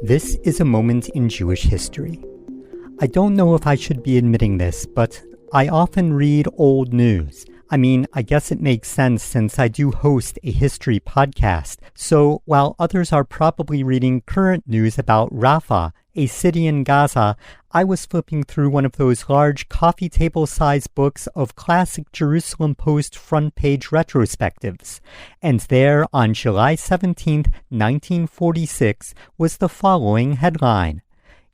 This is a moment in Jewish history. I don't know if I should be admitting this, but I often read old news. I guess it makes sense since I do host a history podcast. So while others are probably reading current news about Rafah, a city in Gaza, I was flipping through one of those large coffee table-sized books of classic Jerusalem Post front-page retrospectives. And there, on July 17, 1946, was the following headline: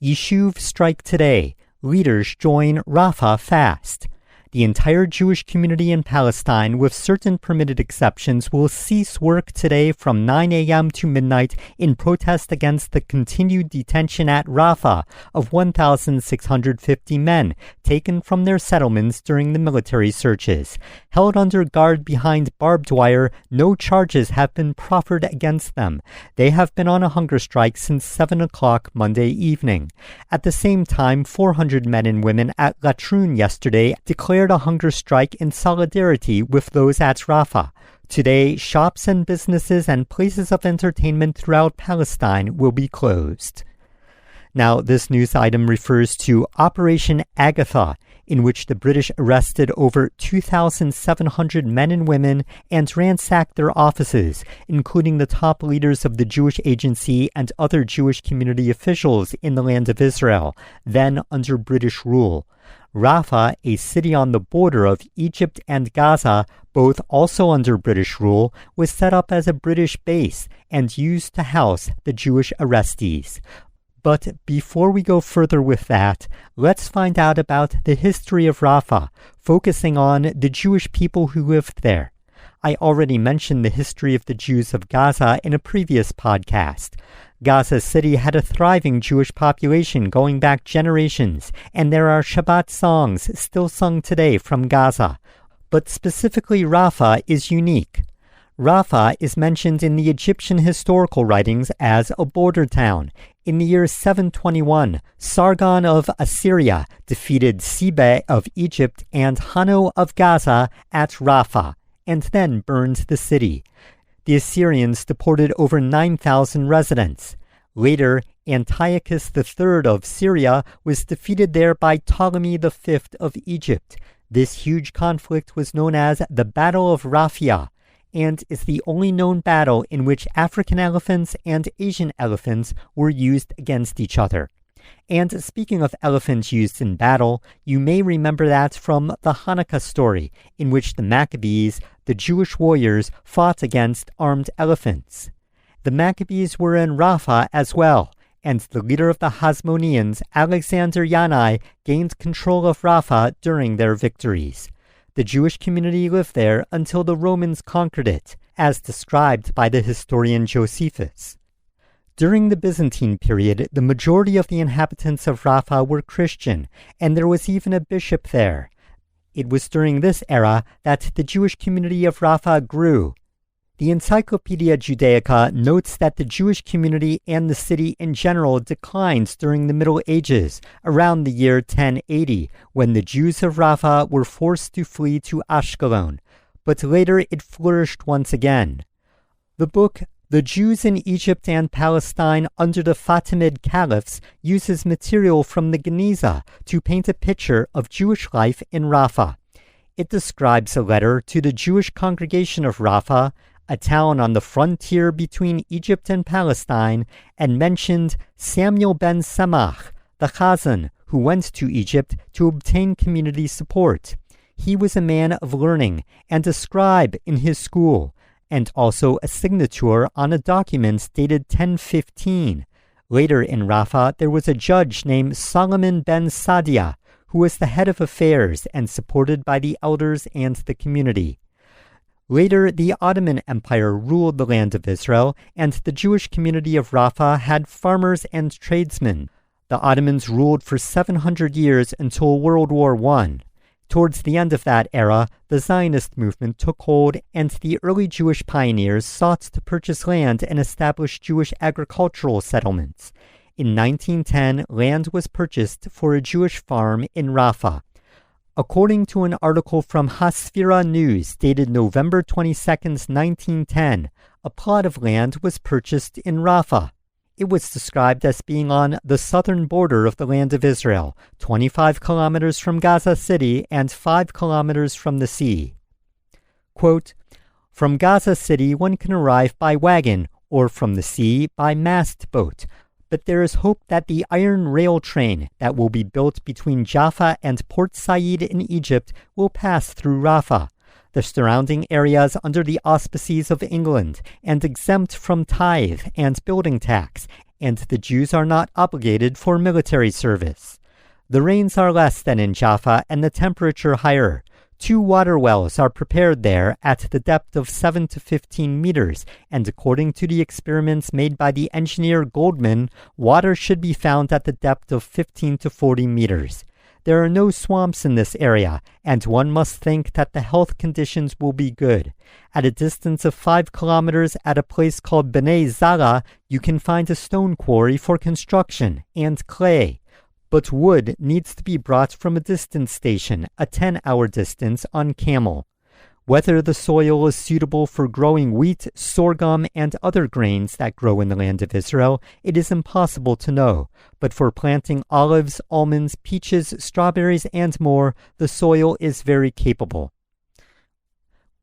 Yishuv strike today. Leaders join Rafah fast. The entire Jewish community in Palestine, with certain permitted exceptions, will cease work today from 9 a.m. to midnight in protest against the continued detention at Rafah of 1,650 men taken from their settlements during the military searches. Held under guard behind barbed wire, no charges have been proffered against them. They have been on a hunger strike since 7 o'clock Monday evening. At the same time, 400 men and women at Latrun yesterday declared a hunger strike in solidarity with those at Rafah. Today, shops and businesses and places of entertainment throughout Palestine will be closed. Now, this news item refers to Operation Agatha, in which the British arrested over 2,700 men and women and ransacked their offices, including the top leaders of the Jewish Agency and other Jewish community officials in the land of Israel, then under British rule. Rafah, a city on the border of Egypt and Gaza, both also under British rule, was set up as a British base and used to house the Jewish arrestees. But before we go further with that, let's find out about the history of Rafah, focusing on the Jewish people who lived there. I already mentioned the history of the Jews of Gaza in a previous podcast. Gaza City had a thriving Jewish population going back generations, and there are Shabbat songs still sung today from Gaza. But specifically Rafah is unique. Rafah is mentioned in the Egyptian historical writings as a border town. In the year 721, Sargon of Assyria defeated Sebe of Egypt and Hanno of Gaza at Rafah, and then burned the city. The Assyrians deported over 9,000 residents. Later, Antiochus III of Syria was defeated there by Ptolemy V of Egypt. This huge conflict was known as the Battle of Rafah, and is the only known battle in which African elephants and Asian elephants were used against each other. And speaking of elephants used in battle, you may remember that from the Hanukkah story, in which the Maccabees, the Jewish warriors, fought against armed elephants. The Maccabees were in Rafah as well, and the leader of the Hasmoneans, Alexander Yanai, gained control of Rafah during their victories. The Jewish community lived there until the Romans conquered it, as described by the historian Josephus. During the Byzantine period, the majority of the inhabitants of Rafah were Christian, and there was even a bishop there. It was during this era that the Jewish community of Rafah grew. The Encyclopedia Judaica notes that the Jewish community and the city in general declined during the Middle Ages, around the year 1080, when the Jews of Rafah were forced to flee to Ashkelon, but later it flourished once again. The book The Jews in Egypt and Palestine under the Fatimid Caliphs uses material from the Geniza to paint a picture of Jewish life in Rafah. It describes a letter to the Jewish congregation of Rafah, a town on the frontier between Egypt and Palestine, and mentioned Samuel ben Samach, the Gazan, who went to Egypt to obtain community support. He was a man of learning and a scribe in his school, and also a signature on a document dated 1015. Later in Rafah, there was a judge named Solomon ben Sadia, who was the head of affairs and supported by the elders and the community. Later, the Ottoman Empire ruled the land of Israel, and the Jewish community of Rafah had farmers and tradesmen. The Ottomans ruled for 700 years until World War I. Towards the end of that era, the Zionist movement took hold, and the early Jewish pioneers sought to purchase land and establish Jewish agricultural settlements. In 1910, land was purchased for a Jewish farm in Rafah. According to an article from Hasfira News dated November 22, 1910, a plot of land was purchased in Rafah. It was described as being on the southern border of the land of Israel, 25 kilometers from Gaza City and 5 kilometers from the sea. Quote, "From Gaza City one can arrive by wagon, or from the sea by mast boat, but there is hope that the iron rail train that will be built between Jaffa and Port Said in Egypt will pass through Rafah, the surrounding areas under the auspices of England, and exempt from tithe and building tax, and the Jews are not obligated for military service. The rains are less than in Jaffa and the temperature higher. 2 water wells are prepared there at the depth of 7 to 15 meters, and according to the experiments made by the engineer Goldman, water should be found at the depth of 15 to 40 meters. There are no swamps in this area, and one must think that the health conditions will be good. At a distance of 5 kilometers at a place called Bnei Zala, you can find a stone quarry for construction and clay. But wood needs to be brought from a distant station, a 10-hour distance on camel. Whether the soil is suitable for growing wheat, sorghum, and other grains that grow in the land of Israel, it is impossible to know. But for planting olives, almonds, peaches, strawberries, and more, the soil is very capable.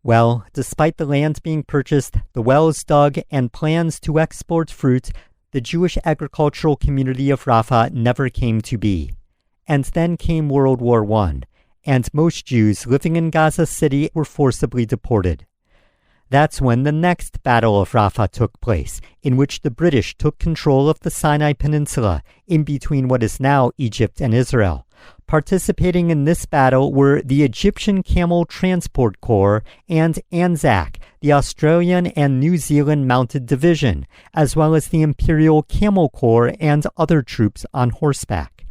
Well, despite the land being purchased, the wells dug, and plans to export fruit, the Jewish agricultural community of Rafah never came to be. And then came World War I, and most Jews living in Gaza City were forcibly deported. That's when the next Battle of Rafah took place, in which the British took control of the Sinai Peninsula, in between what is now Egypt and Israel. Participating in this battle were the Egyptian Camel Transport Corps and ANZAC, the Australian and New Zealand Mounted Division, as well as the Imperial Camel Corps and other troops on horseback.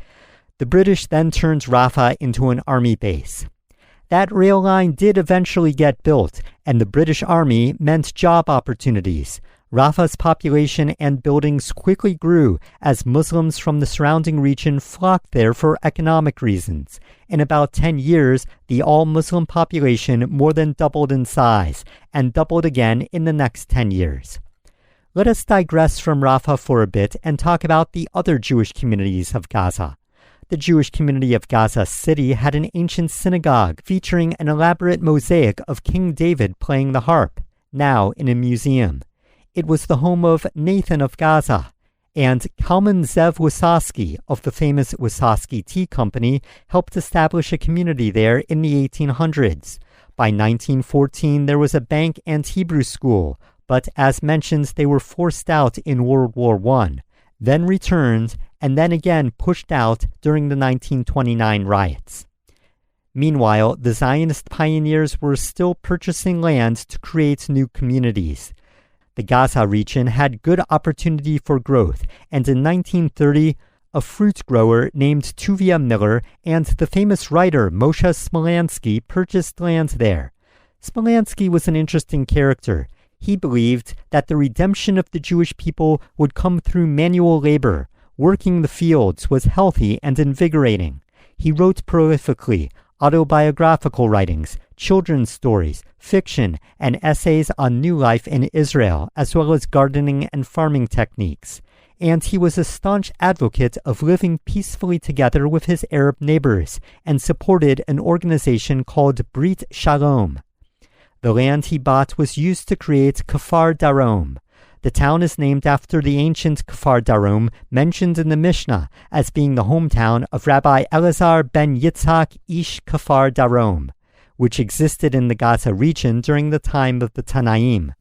The British then turned Rafah into an army base. That rail line did eventually get built, and the British Army meant job opportunities. Rafah's population and buildings quickly grew as Muslims from the surrounding region flocked there for economic reasons. In about 10 years, the all-Muslim population more than doubled in size, and doubled again in the next 10 years. Let us digress from Rafah for a bit and talk about the other Jewish communities of Gaza. The Jewish community of Gaza City had an ancient synagogue featuring an elaborate mosaic of King David playing the harp, now in a museum. It was the home of Nathan of Gaza, and Kalman Zev Wysocki of the famous Wysocki Tea Company helped establish a community there in the 1800s. By 1914, there was a bank and Hebrew school, but as mentioned, they were forced out in World War I, then returned, and then again pushed out during the 1929 riots. Meanwhile, the Zionist pioneers were still purchasing land to create new communities. The Gaza region had good opportunity for growth, and in 1930, a fruit grower named Tuvia Miller and the famous writer Moshe Smilansky purchased land there. Smilansky was an interesting character. He believed that the redemption of the Jewish people would come through manual labor. Working the fields was healthy and invigorating. He wrote prolifically, autobiographical writings, children's stories, fiction, and essays on new life in Israel, as well as gardening and farming techniques. And he was a staunch advocate of living peacefully together with his Arab neighbors, and supported an organization called Brit Shalom. The land he bought was used to create Kfar Darom. The town is named after the ancient Kfar Darom mentioned in the Mishnah as being the hometown of Rabbi Elazar ben Yitzhak Ish Kfar Darom, which existed in the Gaza region during the time of the Tanaim.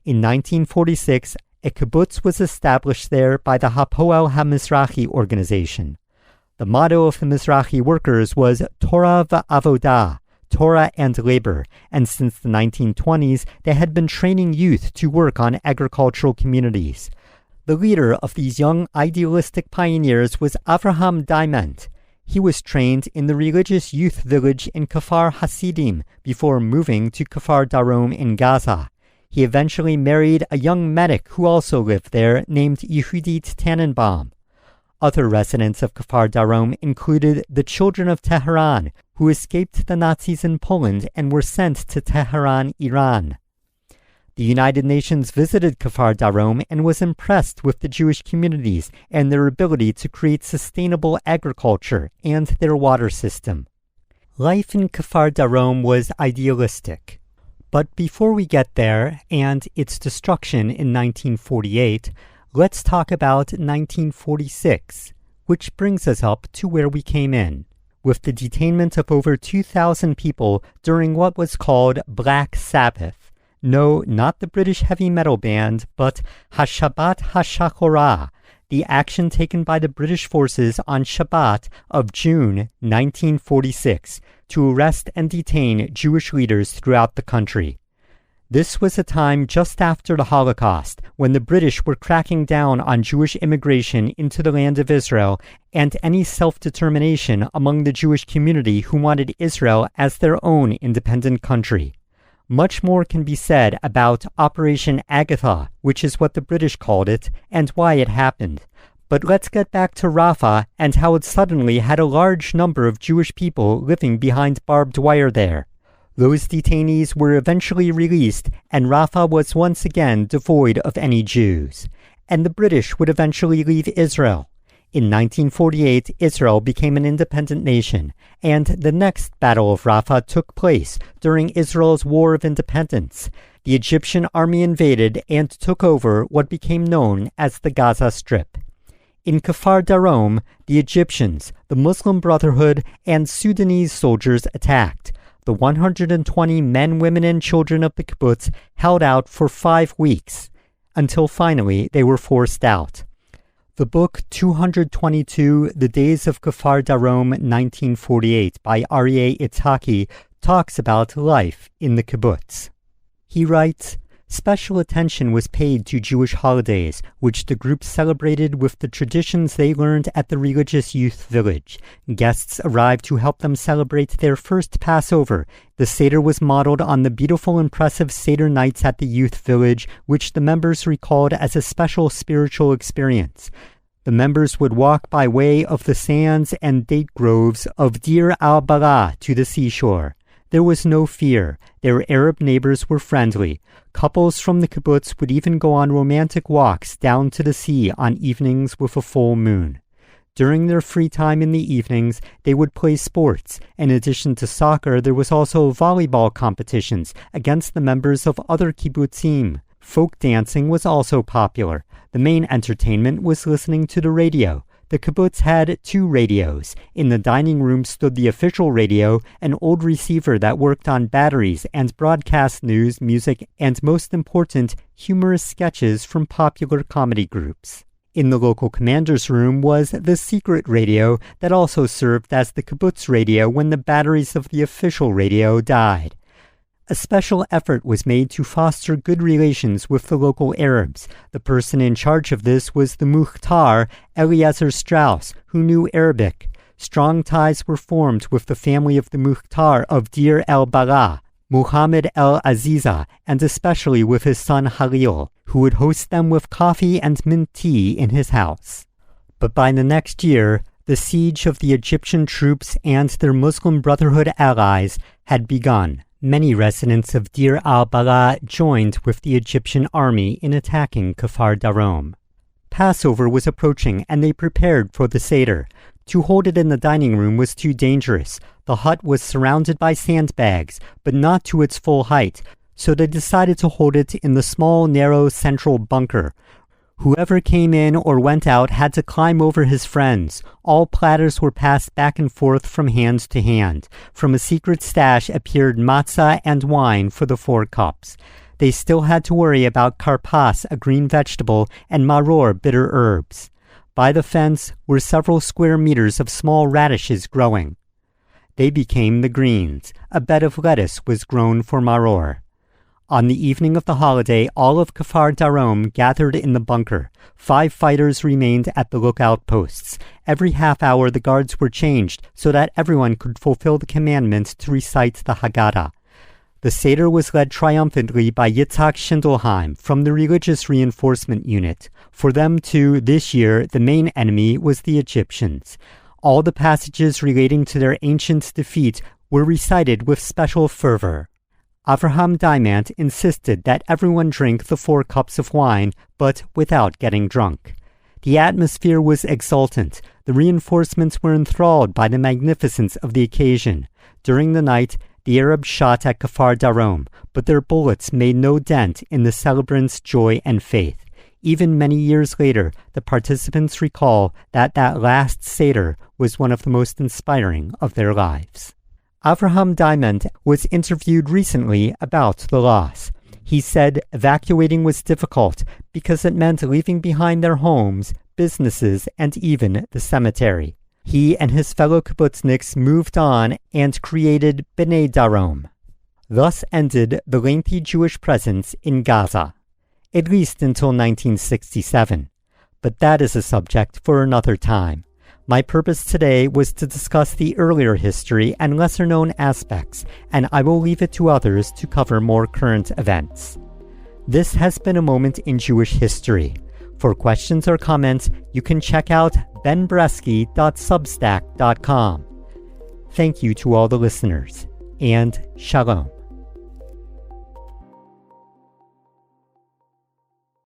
In 1946, a kibbutz was established there by the Hapoel HaMizrahi organization. The motto of the Mizrahi workers was Torah v'Avodah, Torah and labor, and since the 1920s, they had been training youth to work on agricultural communities. The leader of these young idealistic pioneers was Avraham Diamond. He was trained in the religious youth village in Kfar Hasidim before moving to Kfar Darom in Gaza. He eventually married a young medic who also lived there named Yehudit Tannenbaum. Other residents of Kfar Darom included the children of Tehran, who escaped the Nazis in Poland and were sent to Tehran, Iran. The United Nations visited Kfar Darom and was impressed with the Jewish communities and their ability to create sustainable agriculture and their water system. Life in Kfar Darom was idealistic. But before we get there and its destruction in 1948, let's talk about 1946, which brings us up to where we came in, with the detainment of over 2,000 people during what was called Black Sabbath. No, not the British heavy metal band, but Hashabbat HaShachorah, the action taken by the British forces on Shabbat of June 1946 to arrest and detain Jewish leaders throughout the country. This was a time just after the Holocaust, when the British were cracking down on Jewish immigration into the land of Israel and any self-determination among the Jewish community who wanted Israel as their own independent country. Much more can be said about Operation Agatha, which is what the British called it, and why it happened. But let's get back to Rafah and how it suddenly had a large number of Jewish people living behind barbed wire there. Those detainees were eventually released, and Rafah was once again devoid of any Jews. And the British would eventually leave Israel. In 1948, Israel became an independent nation, and the next Battle of Rafah took place during Israel's War of Independence. The Egyptian army invaded and took over what became known as the Gaza Strip. In Kfar Darom, the Egyptians, the Muslim Brotherhood, and Sudanese soldiers attacked. The 120 men, women, and children of the kibbutz held out for 5 weeks, until finally they were forced out. The book 222, The Days of Kfar Darom, 1948, by Aryeh Itzhaki, talks about life in the kibbutz. He writes, special attention was paid to Jewish holidays, which the group celebrated with the traditions they learned at the religious youth village. Guests arrived to help them celebrate their first Passover. The seder was modeled on the beautiful, impressive seder nights at the youth village, which the members recalled as a special spiritual experience. The members would walk by way of the sands and date groves of Deir al-Balah to the seashore. There was no fear. Their Arab neighbors were friendly. Couples from the kibbutz would even go on romantic walks down to the sea on evenings with a full moon. During their free time in the evenings, they would play sports. In addition to soccer, there was also volleyball competitions against the members of other kibbutzim. Folk dancing was also popular. The main entertainment was listening to the radio. The kibbutz had 2 radios. In the dining room stood the official radio, an old receiver that worked on batteries and broadcast news, music, and most important, humorous sketches from popular comedy groups. In the local commander's room was the secret radio that also served as the kibbutz radio when the batteries of the official radio died. A special effort was made to foster good relations with the local Arabs. The person in charge of this was the Mukhtar, Eliezer Strauss, who knew Arabic. Strong ties were formed with the family of the Mukhtar of Deir el-Balah, Muhammad el-Aziza, and especially with his son Halil, who would host them with coffee and mint tea in his house. But by the next year, the siege of the Egyptian troops and their Muslim Brotherhood allies had begun. Many residents of Deir al-Balah joined with the Egyptian army in attacking Kfar Darom. Passover was approaching, and they prepared for the seder. To hold it in the dining room was too dangerous. The hut was surrounded by sandbags, but not to its full height, so they decided to hold it in the small, narrow central bunker. Whoever came in or went out had to climb over his friends. All platters were passed back and forth from hand to hand. From a secret stash appeared matzah and wine for the 4 cups. They still had to worry about karpas, a green vegetable, and maror, bitter herbs. By the fence were several square meters of small radishes growing. They became the greens. A bed of lettuce was grown for maror. On the evening of the holiday, all of Kfar Darom gathered in the bunker. 5 fighters remained at the lookout posts. Every half hour the guards were changed so that everyone could fulfill the commandment to recite the Haggadah. The seder was led triumphantly by Yitzhak Schindelheim from the Religious Reinforcement Unit. For them, too, this year, the main enemy was the Egyptians. All the passages relating to their ancient defeat were recited with special fervor. Avraham Diamant insisted that everyone drink the 4 cups of wine, but without getting drunk. The atmosphere was exultant. The reinforcements were enthralled by the magnificence of the occasion. During the night, the Arabs shot at Kfar Darom, but their bullets made no dent in the celebrants' joy and faith. Even many years later, the participants recall that last seder was one of the most inspiring of their lives. Avraham Diamant was interviewed recently about the loss. He said evacuating was difficult because it meant leaving behind their homes, businesses, and even the cemetery. He and his fellow kibbutzniks moved on and created Bnei Darom. Thus ended the lengthy Jewish presence in Gaza, at least until 1967. But that is a subject for another time. My purpose today was to discuss the earlier history and lesser-known aspects, and I will leave it to others to cover more current events. This has been a moment in Jewish history. For questions or comments, you can check out benbresky.substack.com. Thank you to all the listeners, and Shalom.